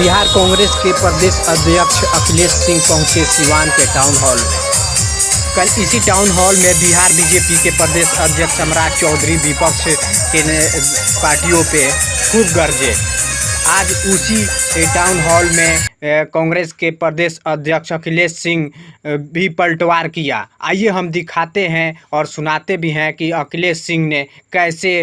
बिहार कांग्रेस के प्रदेश अध्यक्ष अखिलेश सिंह पहुंचे सिवान के टाउन हॉल में। कल इसी टाउन हॉल में बिहार बीजेपी के प्रदेश अध्यक्ष सम्राट चौधरी विपक्ष के पार्टियों पे खूब गरजे। आज उसी टाउन हॉल में कांग्रेस के प्रदेश अध्यक्ष अखिलेश सिंह भी पलटवार किया। आइए हम दिखाते हैं और सुनाते भी हैं कि अखिलेश सिंह ने कैसे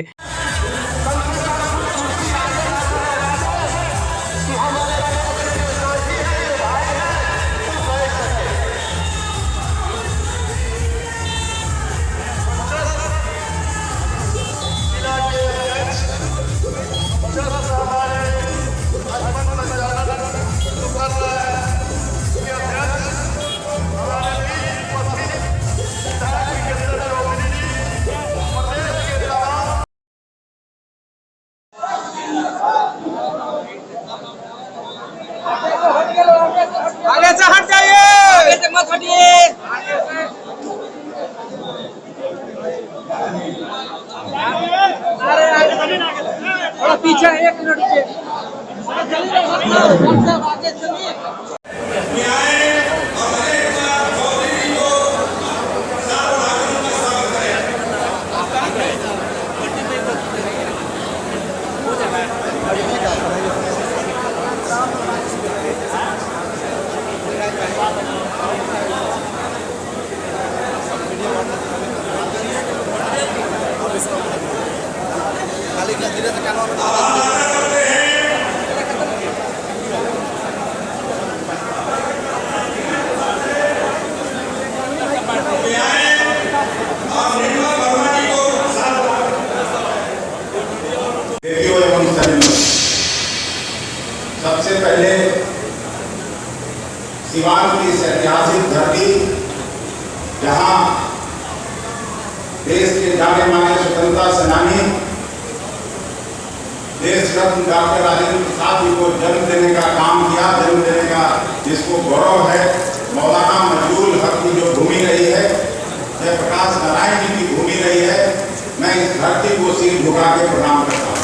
आगे से हट जाइए, आगे से मत हटिए। थोड़ा पीछे 1 मिनट के आगे चलिए। सबसे पहले सिवान की इस ऐतिहासिक धरती, जहां देश के जाने माने स्वतंत्रता सेनानी देश रत्न डॉक्टर राजेंद्र प्रसाद जी को जन्म देने का काम किया, जन्म देने का जिसको गौरव है, मौलाना मजरूल हक की जो भूमि रही है, जयप्रकाश नारायण जी की भूमि रही है, मैं इस धरती को सिर झुका के प्रणाम करता हूँ।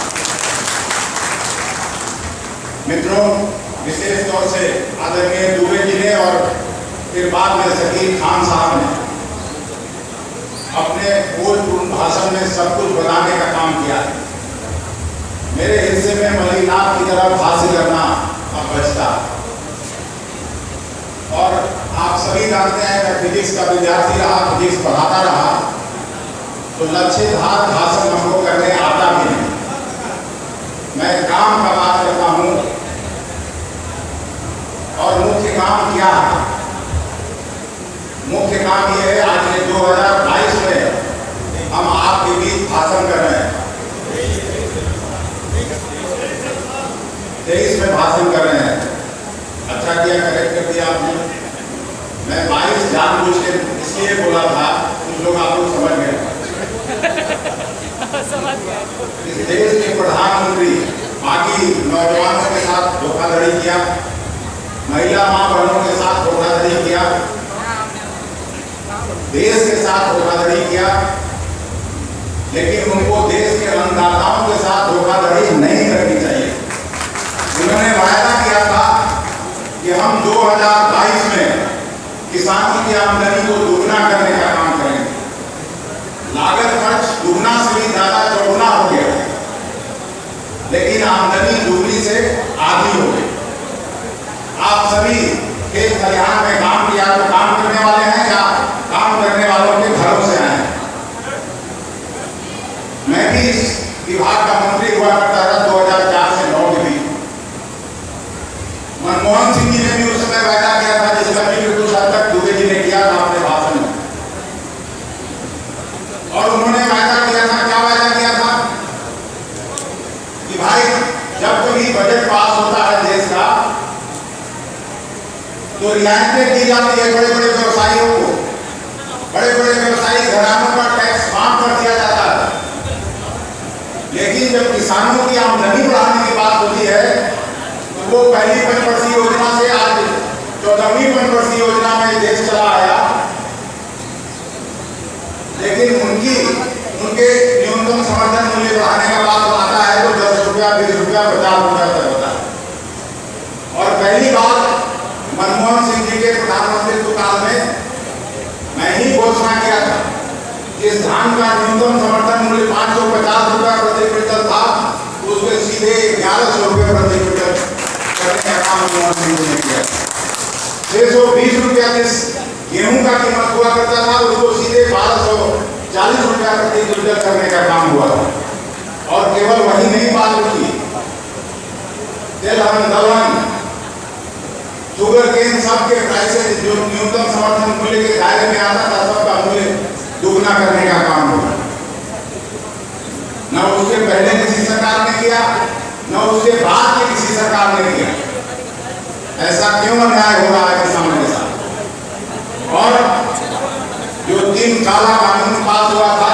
मित्रों, विशेष तौर से आदरणीय दुबे जी ने और फिर बाद में शकील खान साहब ने अपने पूर्ण भाषण में सब कुछ बताने का काम किया है। मेरे हिस्से में मलिनाथ की तरफ हासिल करना अब बचता। और आप सभी जानते हैं, मैं फिजिक्स का विद्यार्थी रहा, फिजिक्स पढ़ाता रहा, तो लक्ष्यधार भाषण हमको करने आता भी नहीं। मैं काम का बात करता हूँ और मुख्य काम क्या है? मुख्य काम ये है, आज ये 2022 में हम आपके बीच भाषण कर रहे हैं, 23 में भाषण कर रहे हैं। अच्छा किया, करेक्ट कर दिया आपने। मैं 22 जानबूझ के इसलिए बोला था, कुछ लोग आप लोग समझ गए। इस देश के प्रधानमंत्री बाकी नौजवानों के साथ धोखाधड़ी किया, महिला मां बहनों के साथ धोखाधड़ी किया, देश के साथ धोखाधड़ी किया, लेकिन उनको देश के अन्नदाताओं के साथ धोखाधड़ी नहीं करनी चाहिए। उन्होंने वायदा किया था कि हम 2022 में किसानों की आमदनी को दोगुना करने का काम करेंगे। लागत खर्च दुगना से भी ज्यादा चौगुना हो गया, लेकिन आमदनी दुगनी से आधी हो गई। आप सभी खेत खलिहान में काम किया तो काम करने वाले हैं या काम करने वालों के घरों से आए? मैं भी इस विभाग का मंत्री हुआ करता था 2004 से 9 के बीच। मनमोहन सिंह जी ने भी उस समय वायदा किया था, जिसका भी कुछ हद तक दुबे जी ने किया था अपने भाषण में। और उन्होंने वायदा किया था, क्या वायदा किया था कि भाई जब कभी बजट पास होता है देश का, तो रियायतें दी जाती है बड़े बड़े व्यवसायियों को, बड़े बड़े व्यवसायिक घरानों का टैक्स माफ कर दिया जाता है। लेकिन जब किसानों की आमदनी बढ़ाने की बात होती है, तो वो पहली पंचवर्षीय योजना से आज 14वीं पंचवर्षीय योजना में देश चला आया, लेकिन उनके न्यूनतम समर्थन मूल्य बढ़ाने का बात आता है तो 10 रुपया 20 रुपया 50 रुपया तक होता है। पहली बार मनमोहन सिंह जी के प्रधानमंत्रित्व काल में मैं ही घोषणा किया था कि इस धान का न्यूनतम समर्थन मूल्य 550 रुपया प्रति क्विंटल था, उसको सीधे 1100 रुपये प्रति क्विंटल करने का काम मनमोहन सिंह जी ने किया। 620 रुपया जिस गेहूं का कीमत हुआ करता था, उसको सीधे 1240 रुपया प्रति क्विंटल करने का काम हुआ था। और केवल वही नहीं बात रुकी, तिलहन, दलहन, शुगर केन सबके प्राइसेस जो न्यूनतम समर्थन मूल्य के दायरे में आता था, सबका मूल्य दुगना करने का काम हुआ। न उसके पहले किसी सरकार ने किया, न उसके बाद की किसी सरकार ने किया। ऐसा क्यों अन्याय हो रहा है किसानों के साथ? और जो 3 काला कानून पास हुआ था,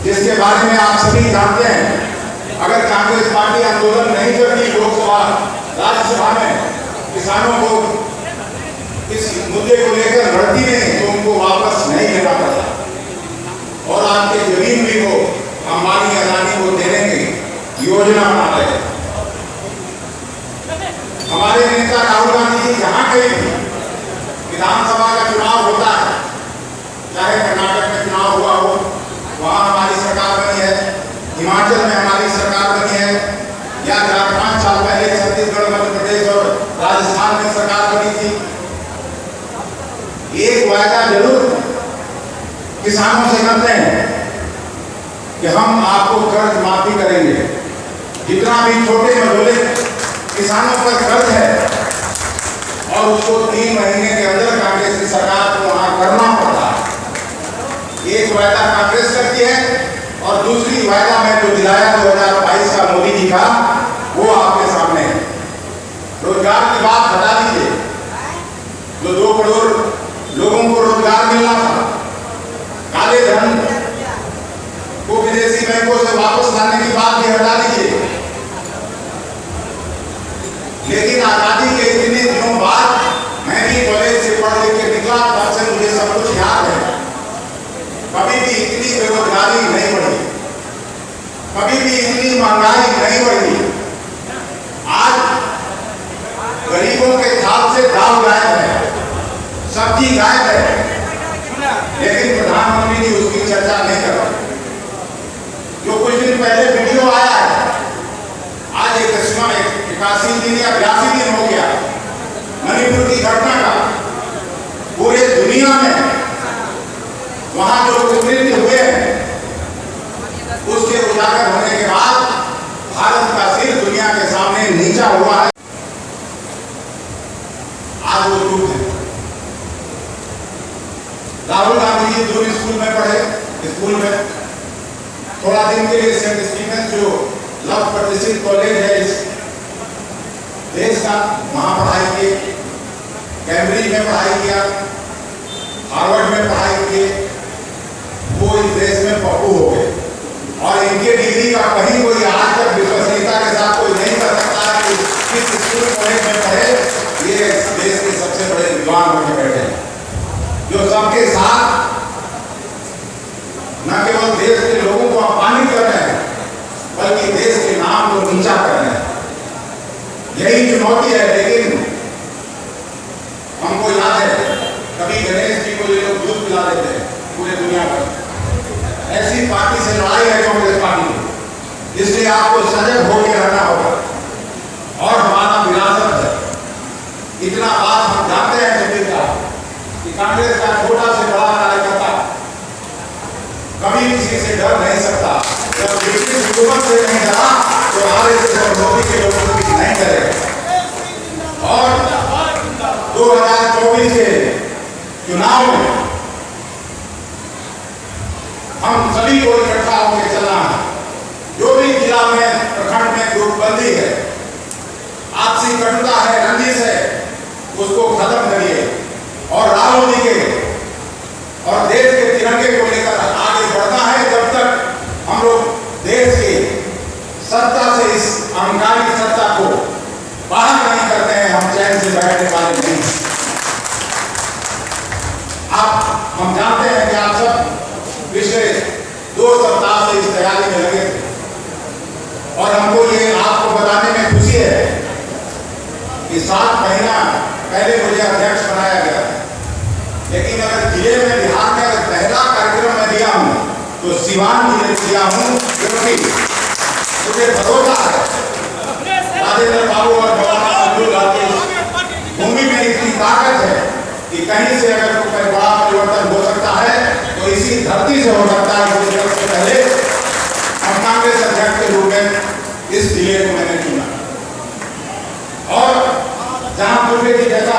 जिसके बारे में आप सभी जानते हैं, अगर कांग्रेस पार्टी आंदोलन नहीं करती लोकसभा राज्यसभा में, किसानों को इस मुद्दे को लेकर लड़ती नहीं, तो उनको वापस नहीं लेना पड़ता और आपके जमीन भी को अंबानी अदानी को देने की योजना बना रहे। हमारे नेता राहुल गांधी जी जहां कहीं भी विधानसभा का चुनाव होता है, चाहे कर्नाटक में चुनाव हुआ हो, वहां हमारी सरकार बनी है, हिमाचल में हमारी सरकार बनी है, या 4-5 साल पहले छत्तीसगढ़, मध्य प्रदेश और राजस्थान में सरकार बनी थी। एक वायदा जरूर किसानों से करते हैं कि हम आपको कर्ज माफी करेंगे। जितना भी छोटे मझोले किसानों पर कर्ज है और उसको 3 महीने के अंदर कांग्रेस की सरकार को वहां करना पड़ता है। एक वायदा कांग्रेस करती है और दूसरी वायदा में जो दिलाया 2022 का मोदी जी का, वो आपके सामने है। रोजगार की बात हटा दीजिए, जो 2 करोड़ लोगों को रोजगार मिलना था, काले धन को विदेशी बैंकों से वापस लाने की बात भी हटा दीजिए। लेकिन आजादी के इतने दिनों बाद मैं भी कॉलेज से पढ़ लिख के निकला, तब से मुझे सब कुछ याद है। कभी भी इतनी बेरोजगारी नहीं बढ़ी, कभी भी इतनी महंगाई नहीं बढ़ी। आज गरीबों के थाल से दाल गायब है, सब्जी गायब है, लेकिन प्रधानमंत्री जी उसकी चर्चा नहीं कर रहे। जो कुछ दिन पहले वीडियो आया है, आज 81 दिन या 82 दिन हो गया मणिपुर की घटना का, पूरे दुनिया में वहां जो कुकृत्य हुए हैं, उसके उजागर होने के बाद भारत का सिर दुनिया के सामने नीचा हुआ है। आज वो चूक है। राहुल गांधी जी दूर स्कूल में पढ़े, स्कूल में थोड़ा दिन के लिए सेंट स्टीफेंस जो लव प्रतिष्ठित कॉलेज है इस देश का, वहां पढ़ाई की, कैम्ब्रिज में पढ़ाई किया, हार्वर्ड में पढ़ाई की, वो इस देश में पप्पू हो गए। और इनके डिग्री का कहीं कोई आज तक विश्वसनीयता के साथ कोई नहीं कर सकता है कि किस स्कूल कॉलेज में पढ़े। ये देश के सबसे बड़े विद्वान होकर बैठे हैं, जो सबके साथ न केवल देश के लोगों को अपमानित कर रहे हैं, बल्कि देश के नाम को नीचा कर रहे हैं। यही चुनौती है। लेकिन हमको याद है, कभी गणेश जी को ये लोग दूध पिला देते हैं पूरे दुनिया भर। ऐसी पार्टी से लड़ाई है कांग्रेस पार्टी की, इसलिए आपको सजग होकर रहना होगा। और हमारा विरासत है, इतना बात हम जानते हैं सभी का, कि कांग्रेस का छोटा से बड़ा कार्यकर्ता कभी किसी से डर नहीं सकता। जब ब्रिटिश हुकूमत से नहीं डरा, तो आरएसएस और मोदी के लोगों को नहीं करेगा। और 2024 के चुनाव में हम सभी को इकट्ठा होकर चलना है। जो भी जिला में, प्रखंड में ग्रुपबंदी है, आपसी कटुता है, रंजिश है, उसको खत्म करिए और राहुल जी के और देश के तिरंगे को लेकर आगे बढ़ना है। जब तक हम लोग देश की सत्ता से इस अहंकारी सत्ता को बाहर नहीं करते हैं, हम चैन से बैठने वाले नहीं। हम जानते हैं कि आप सब पिछले 2 सप्ताह से इस तैयारी में लगे थे और हमको ये आपको बताने में खुशी है कि 7 महीना पहले मुझे अध्यक्ष बनाया गया, लेकिन अगर जिले में बिहार में अगर पहला कार्यक्रम मैं दिया हूँ तो सिवान जिले में दिया हूँ, क्योंकि मुझे भरोसा है राजेंद्र बाबू और भूमि में इतनी ताकत है कि कहीं से अगर कोई बड़ा परिवर्तन हो सकता है तो इसी धरती से हो सकता है। सबसे पहले हम कांग्रेस अध्यक्ष के रूप में इस जिले को मैंने चुना, और जहां पूर्वे की जैसा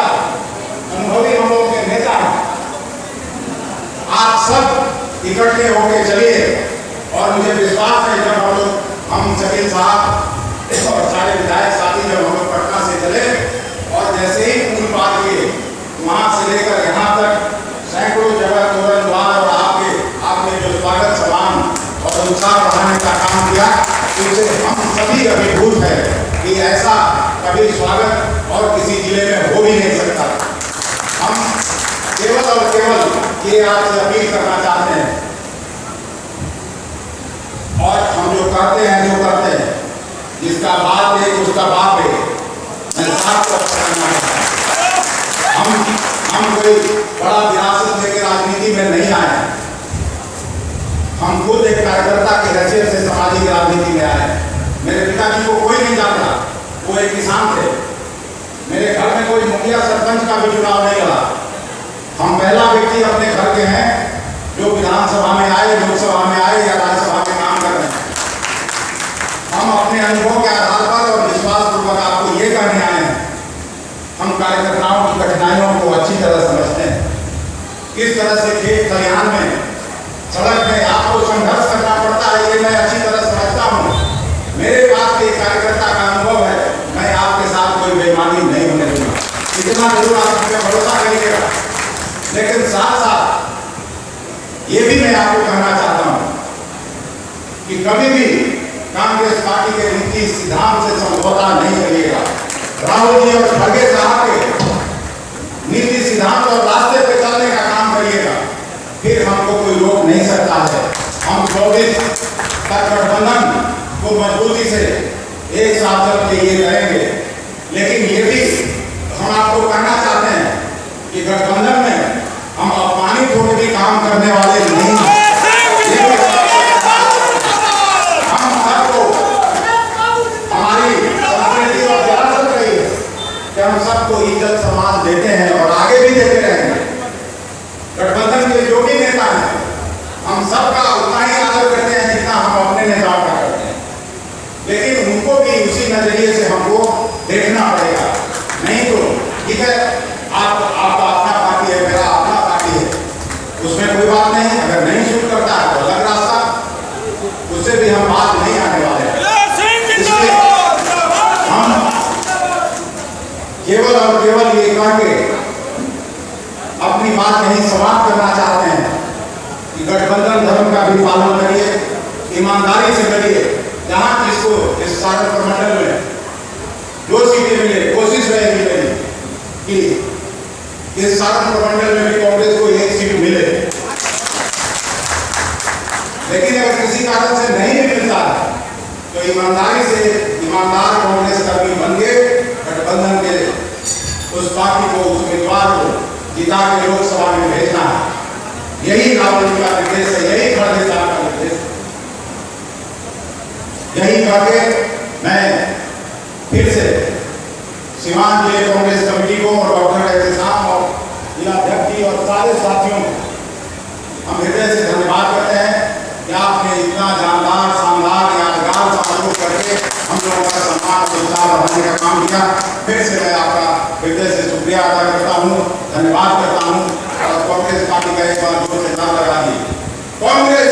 अनुभवी हम लोगों के नेता हैं, आप सब इकट्ठे होकर चलिए, और मुझे विश्वास है जब हम शकील साहब और सारे विधायक साथी जब हम लोग पटना से चले और जैसे ही पुल पार किए, वहां से लेकर यहाँ तक सैकड़ों जगह तोरण द्वार और आपने जो स्वागत सम्मान और उत्साह बढ़ाने का काम किया, उससे हम सभी अभिभूत हैं कि ऐसा कभी स्वागत और किसी जिले में हो भी नहीं सकता। हम केवल और केवल ये आपसे अपील करना चाहते हैं, और हम जो करते हैं जिसका बाप है उसका बाप है, मैं साफ करना है। हम कोई बड़ा विरासत लेकर राजनीति में नहीं आए, हम खुद एक कार्यकर्ता के हैसियत से सामाजिक राजनीति में आए। मेरे पिताजी को कोई नहीं जानता, वो एक किसान थे। मेरे घर में कोई मुखिया सरपंच का भी चुनाव नहीं लड़ा। हम पहला व्यक्ति अपने घर के हैं जो विधानसभा में आए, लोकसभा में आए या राज्यसभा में काम कर रहे हैं। हम अपने अनुभव के आधार पर और विश्वास पूर्वक आपको ये कहने आए हैं, हम कार्यकर्ताओं की कठिनाइयों को अच्छी तरह समझते हैं। किस तरह से खेत खलिहान में, सड़क में आपको संघर्ष करना पड़ता है, ये मैं अच्छी तरह समझता हूँ। मेरे पास एक कार्यकर्ता का अनुभव है, मैं आपके साथ कोई बेईमानी नहीं होने दूंगा, इतना जरूर आप मुझे भरोसा करिएगा। लेकिन साथ साथ ये भी मैं आपको कहना चाहता हूँ कि कभी भी कांग्रेस पार्टी के नीति सिद्धांत से समझौता नहीं करिएगा। राहुल जी और खड़गे साहब के नीति सिद्धांत और रास्ते पे चलने का काम करिएगा, फिर हमको कोई रोक नहीं सकता है। हम 24 तक गठबंधन को मजबूती से एक साथ चल के ये करेंगे। लेकिन ये भी हम आपको कहना चाहते हैं कि गठबंधन में हम अपमानित होकर भी काम करने वाले नहीं हैं। हम सबको हमारी संस्कृति और विरासत रही है कि हम सबको इज्जत सम्मान देते हैं और आगे भी देते रहेंगे। गठबंधन के जो भी नेता हैं, हम सबका उतना ही आदर करते हैं जितना हम अपने नेताओं का करते हैं, लेकिन उनको भी उसी नजरिए से हमको देखना पड़ेगा। नहीं तो ठीक है, आपका अपना पार्टी है, मेरा अपना पार्टी है, उसमें कोई बात नहीं। अगर नहीं सूट करता है तो अलग रास्ता, उससे भी हम बात नहीं आने वाले हैं। इसलिए हम केवल और केवल ये कह के अपनी बात यही समाप्त करना चाहते हैं कि गठबंधन धर्म का भी पालन करिए, ईमानदारी से करिए। जहां जिसको इस सारण प्रमंडल में जो सीटें मिले, कोशिश रहेगी मेरी कि इस सारण प्रमंडल में भी कांग्रेस को एक सीट मिले। लेकिन अगर किसी कारण से नहीं भी मिलता है तो ईमानदारी से ईमानदार कांग्रेस कर्मी बन के गठबंधन के उस पार्टी को, उस उम्मीदवार को जिता के लोकसभा में भेजना है। यही राहुल जी का निर्देश है, यही खड़गे साहब का निर्देश है। यही करके मैं फिर से सीवान जिले कांग्रेस कमेटी को और डॉक्टर एहतसाम और जिलाध्यक्ष जी और सारे साथियों को हम हृदय से धन्यवाद करते हैं कि आपने इतना जानदार, शानदार, यादगार समारोह करके हम लोगों का सम्मान और उत्साह बढ़ाने का काम किया। फिर से मैं आपका हृदय से शुक्रिया अदा करता हूँ, धन्यवाद करता हूँ। और कांग्रेस पार्टी का एक बार जोर से नारा लगा दी, कांग्रेस